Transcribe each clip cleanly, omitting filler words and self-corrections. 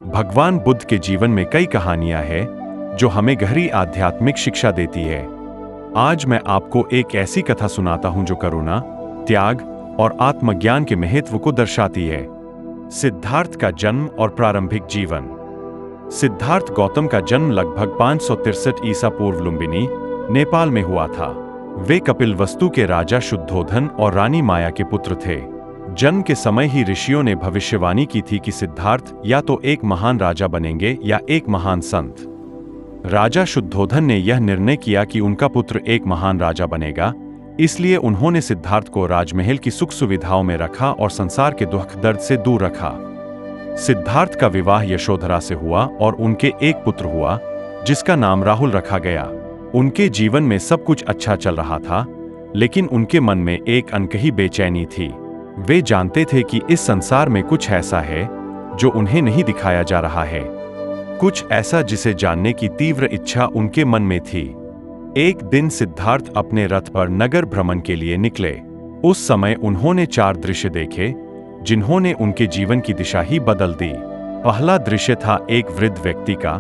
भगवान बुद्ध के जीवन में कई कहानियां हैं जो हमें गहरी आध्यात्मिक शिक्षा देती है। आज मैं आपको एक ऐसी कथा सुनाता हूं जो करुणा, त्याग और आत्मज्ञान के महत्व को दर्शाती है। सिद्धार्थ का जन्म और प्रारंभिक जीवन। सिद्धार्थ गौतम का जन्म लगभग 563 ईसा पूर्व लुम्बिनी, नेपाल में हुआ था। वे कपिलवस्तु के राजा शुद्धोधन और रानी माया के पुत्र थे। जन्म के समय ही ऋषियों ने भविष्यवाणी की थी कि सिद्धार्थ या तो एक महान राजा बनेंगे या एक महान संत। राजा शुद्धोधन ने यह निर्णय किया कि उनका पुत्र एक महान राजा बनेगा, इसलिए उन्होंने सिद्धार्थ को राजमहल की सुख सुविधाओं में रखा और संसार के दुख दर्द से दूर रखा। सिद्धार्थ का विवाह यशोधरा से हुआ और उनके एक पुत्र हुआ जिसका नाम राहुल रखा गया। उनके जीवन में सब कुछ अच्छा चल रहा था, लेकिन उनके मन में एक अनकही बेचैनी थी। वे जानते थे कि इस संसार में कुछ ऐसा है जो उन्हें नहीं दिखाया जा रहा है, कुछ ऐसा जिसे जानने की तीव्र इच्छा उनके मन में थी। एक दिन सिद्धार्थ अपने रथ पर नगर भ्रमण के लिए निकले। उस समय उन्होंने 4 दृश्य देखे जिन्होंने उनके जीवन की दिशा ही बदल दी। पहला दृश्य था एक वृद्ध व्यक्ति का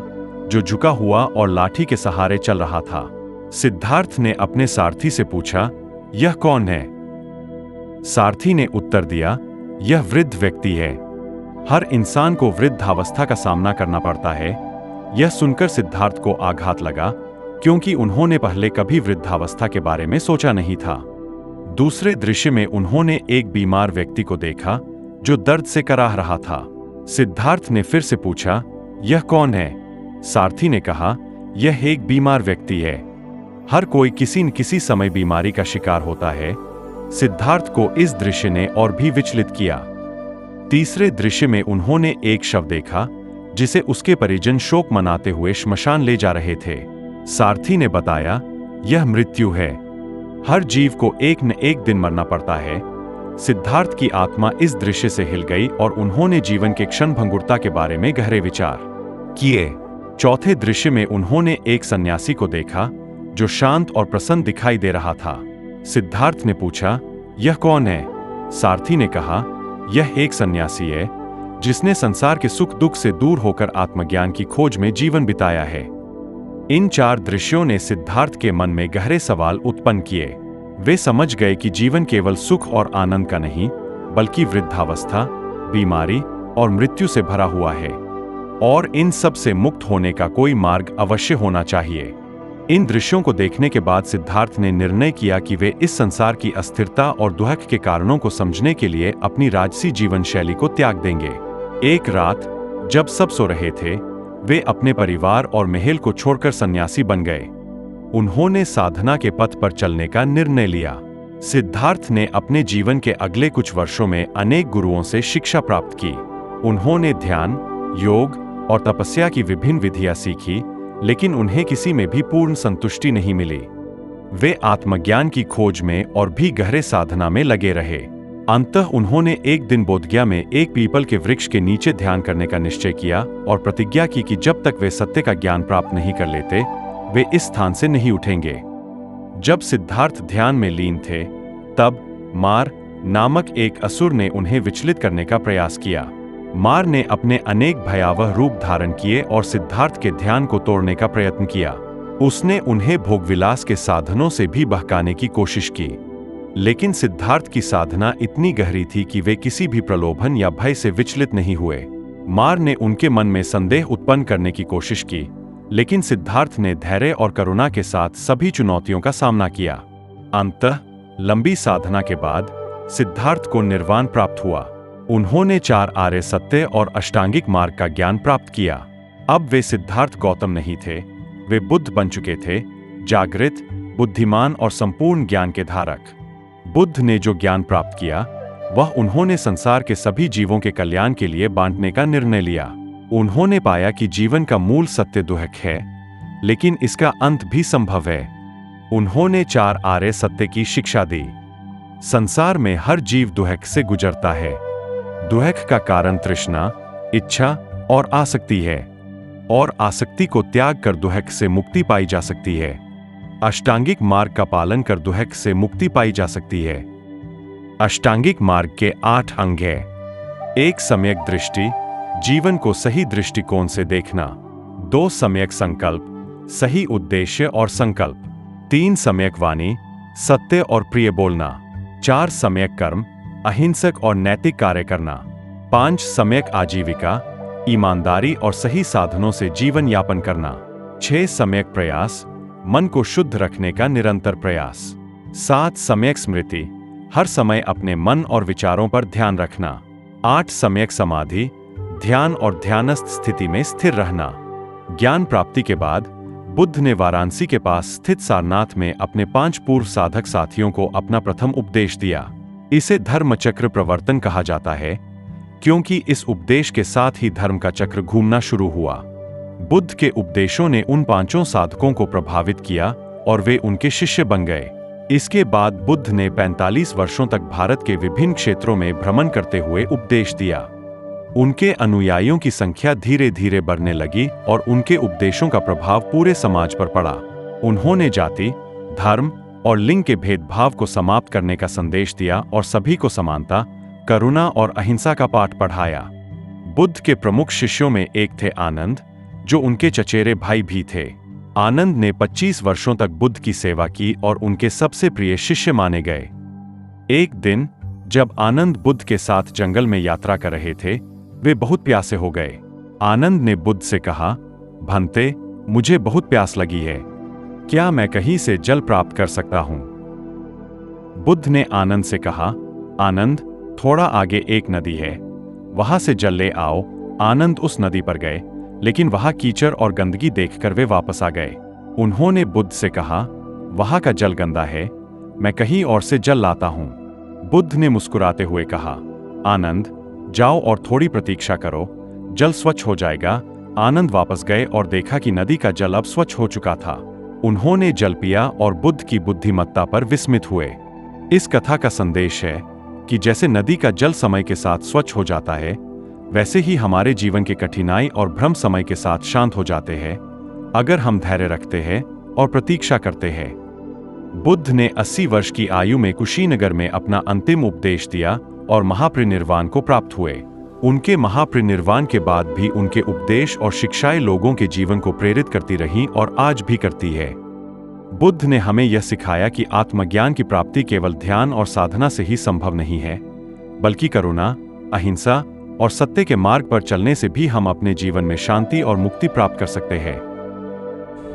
जो झुका हुआ और लाठी के सहारे चल रहा था। सिद्धार्थ ने अपने सारथी से पूछा, यह कौन है? सारथी ने उत्तर दिया, यह वृद्ध व्यक्ति है। हर इंसान को वृद्धावस्था का सामना करना पड़ता है। यह सुनकर सिद्धार्थ को आघात लगा, क्योंकि उन्होंने पहले कभी वृद्धावस्था के बारे में सोचा नहीं था। दूसरे दृश्य में उन्होंने एक बीमार व्यक्ति को देखा जो दर्द से कराह रहा था। सिद्धार्थ ने फिर से पूछा, यह कौन है? सारथी ने कहा, यह एक बीमार व्यक्ति है। हर कोई किसी न किसी समय बीमारी का शिकार होता है। सिद्धार्थ को इस दृश्य ने और भी विचलित किया। तीसरे दृश्य में उन्होंने एक शव देखा जिसे उसके परिजन शोक मनाते हुए श्मशान ले जा रहे थे। सारथी ने बताया, यह मृत्यु है। हर जीव को एक न एक दिन मरना पड़ता है। सिद्धार्थ की आत्मा इस दृश्य से हिल गई और उन्होंने जीवन के क्षणभंगुरता के बारे में गहरे विचार किए। चौथे दृश्य में उन्होंने एक सन्यासी को देखा जो शांत और प्रसन्न दिखाई दे रहा था। सिद्धार्थ ने पूछा, यह कौन है? सारथी ने कहा, यह एक सन्यासी है जिसने संसार के सुख दुख से दूर होकर आत्मज्ञान की खोज में जीवन बिताया है। इन 4 दृश्यों ने सिद्धार्थ के मन में गहरे सवाल उत्पन्न किए। वे समझ गए कि जीवन केवल सुख और आनंद का नहीं, बल्कि वृद्धावस्था, बीमारी और मृत्यु से भरा हुआ है, और इन सब से मुक्त होने का कोई मार्ग अवश्य होना चाहिए। इन दृश्यों को देखने के बाद सिद्धार्थ ने निर्णय किया कि वे इस संसार की अस्थिरता और दुख के कारणों को समझने के लिए अपनी राजसी जीवन शैली को त्याग देंगे। एक रात जब सब सो रहे थे, वे अपने परिवार और महल को छोड़कर सन्यासी बन गए। उन्होंने साधना के पथ पर चलने का निर्णय लिया। सिद्धार्थ ने अपने जीवन के अगले कुछ वर्षों में अनेक गुरुओं से शिक्षा प्राप्त की। उन्होंने ध्यान, योग और तपस्या की विभिन्न विधियां सीखी, लेकिन उन्हें किसी में भी पूर्ण संतुष्टि नहीं मिली। वे आत्मज्ञान की खोज में और भी गहरे साधना में लगे रहे। अंततः उन्होंने एक दिन बोधगया में एक पीपल के वृक्ष के नीचे ध्यान करने का निश्चय किया और प्रतिज्ञा की कि जब तक वे सत्य का ज्ञान प्राप्त नहीं कर लेते, वे इस स्थान से नहीं उठेंगे। जब सिद्धार्थ ध्यान में लीन थे, तब मार नामक एक असुर ने उन्हें विचलित करने का प्रयास किया। मार ने अपने अनेक भयावह रूप धारण किए और सिद्धार्थ के ध्यान को तोड़ने का प्रयत्न किया। उसने उन्हें भोगविलास के साधनों से भी बहकाने की कोशिश की, लेकिन सिद्धार्थ की साधना इतनी गहरी थी कि वे किसी भी प्रलोभन या भय से विचलित नहीं हुए। मार ने उनके मन में संदेह उत्पन्न करने की कोशिश की, लेकिन सिद्धार्थ ने धैर्य और करुणा के साथ सभी चुनौतियों का सामना किया। अंततः लंबी साधना के बाद सिद्धार्थ को निर्वाण प्राप्त हुआ। उन्होंने 4 आर्य सत्य और अष्टांगिक मार्ग का ज्ञान प्राप्त किया। अब वे सिद्धार्थ गौतम नहीं थे, वे बुद्ध बन चुके थे, जागृत, बुद्धिमान और संपूर्ण ज्ञान के धारक। बुद्ध ने जो ज्ञान प्राप्त किया, वह उन्होंने संसार के सभी जीवों के कल्याण के लिए बांटने का निर्णय लिया। उन्होंने पाया कि जीवन का मूल सत्य दुख है, लेकिन इसका अंत भी संभव है। उन्होंने 4 आर्य सत्य की शिक्षा दी। संसार में हर जीव दुख से गुजरता है। दुख का कारण तृष्णा, इच्छा और आसक्ति है, और आसक्ति को त्याग कर दुख से मुक्ति पाई जा सकती है। अष्टांगिक मार्ग का पालन कर दुख से मुक्ति पाई जा सकती है। अष्टांगिक मार्ग के 8 अंग हैं। 1 सम्यक दृष्टि, जीवन को सही दृष्टिकोण से देखना। 2 सम्यक संकल्प, सही उद्देश्य और संकल्प। 3 सम्यक वाणी, सत्य और प्रिय बोलना। 4 सम्यक कर्म, अहिंसक और नैतिक कार्य करना। 5 सम्यक आजीविका, ईमानदारी और सही साधनों से जीवन यापन करना। 6 सम्यक प्रयास, मन को शुद्ध रखने का निरंतर प्रयास। 7 सम्यक स्मृति, हर समय अपने मन और विचारों पर ध्यान रखना। 8 सम्यक समाधि, ध्यान और ध्यानस्थ स्थिति में स्थिर रहना। ज्ञान प्राप्ति के बाद बुद्ध ने वाराणसी के पास स्थित सारनाथ में अपने 5 पूर्व साधक साथियों को अपना प्रथम उपदेश दिया। इसे धर्मचक्र प्रवर्तन कहा जाता है, क्योंकि इस उपदेश के साथ ही धर्म का चक्र घूमना शुरू हुआ। बुद्ध के उपदेशों ने उन 5 साधकों को प्रभावित किया और वे उनके शिष्य बन गए। इसके बाद बुद्ध ने 45 वर्षों तक भारत के विभिन्न क्षेत्रों में भ्रमण करते हुए उपदेश दिया। उनके अनुयायियों की संख्या धीरे धीरे बढ़ने लगी और उनके उपदेशों का प्रभाव पूरे समाज पर पड़ा। उन्होंने जाति, धर्म और लिंग के भेदभाव को समाप्त करने का संदेश दिया और सभी को समानता, करुणा और अहिंसा का पाठ पढ़ाया। बुद्ध के प्रमुख शिष्यों में एक थे आनंद, जो उनके चचेरे भाई भी थे। आनंद ने 25 वर्षों तक बुद्ध की सेवा की और उनके सबसे प्रिय शिष्य माने गए। एक दिन जब आनंद बुद्ध के साथ जंगल में यात्रा कर रहे थे, वे बहुत प्यासे हो गए। आनंद ने बुद्ध से कहा, भंते, मुझे बहुत प्यास लगी है, क्या मैं कहीं से जल प्राप्त कर सकता हूं? बुद्ध ने आनंद से कहा, आनंद, थोड़ा आगे एक नदी है, वहां से जल ले आओ। आनंद उस नदी पर गए, लेकिन वहां कीचड़ और गंदगी देखकर वे वापस आ गए। उन्होंने बुद्ध से कहा, वहां का जल गंदा है, मैं कहीं और से जल लाता हूं। बुद्ध ने मुस्कुराते हुए कहा, आनंद, जाओ और थोड़ी प्रतीक्षा करो, जल स्वच्छ हो जाएगा। आनंद वापस गए और देखा कि नदी का जल अब स्वच्छ हो चुका था। उन्होंने जल पिया और बुद्ध की बुद्धिमत्ता पर विस्मित हुए। इस कथा का संदेश है कि जैसे नदी का जल समय के साथ स्वच्छ हो जाता है, वैसे ही हमारे जीवन के कठिनाई और भ्रम समय के साथ शांत हो जाते हैं, अगर हम धैर्य रखते हैं और प्रतीक्षा करते हैं। बुद्ध ने 80 वर्ष की आयु में कुशीनगर में अपना अंतिम उपदेश दिया और महापरिनिर्वाण को प्राप्त हुए। उनके महापरिनिर्वाण के बाद भी उनके उपदेश और शिक्षाएं लोगों के जीवन को प्रेरित करती रहीं और आज भी करती है। बुद्ध ने हमें यह सिखाया कि आत्मज्ञान की प्राप्ति केवल ध्यान और साधना से ही संभव नहीं है, बल्कि करुणा, अहिंसा और सत्य के मार्ग पर चलने से भी हम अपने जीवन में शांति और मुक्ति प्राप्त कर सकते हैं।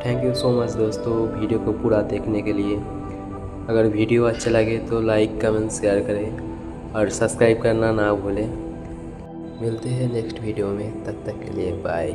थैंक यू सो मच दोस्तों, वीडियो को पूरा देखने के लिए। अगर वीडियो अच्छा लगे तो लाइक, कमेंट, शेयर करें और सब्सक्राइब करना ना भूलें। मिलते हैं नेक्स्ट वीडियो में, तब तक के लिए बाय।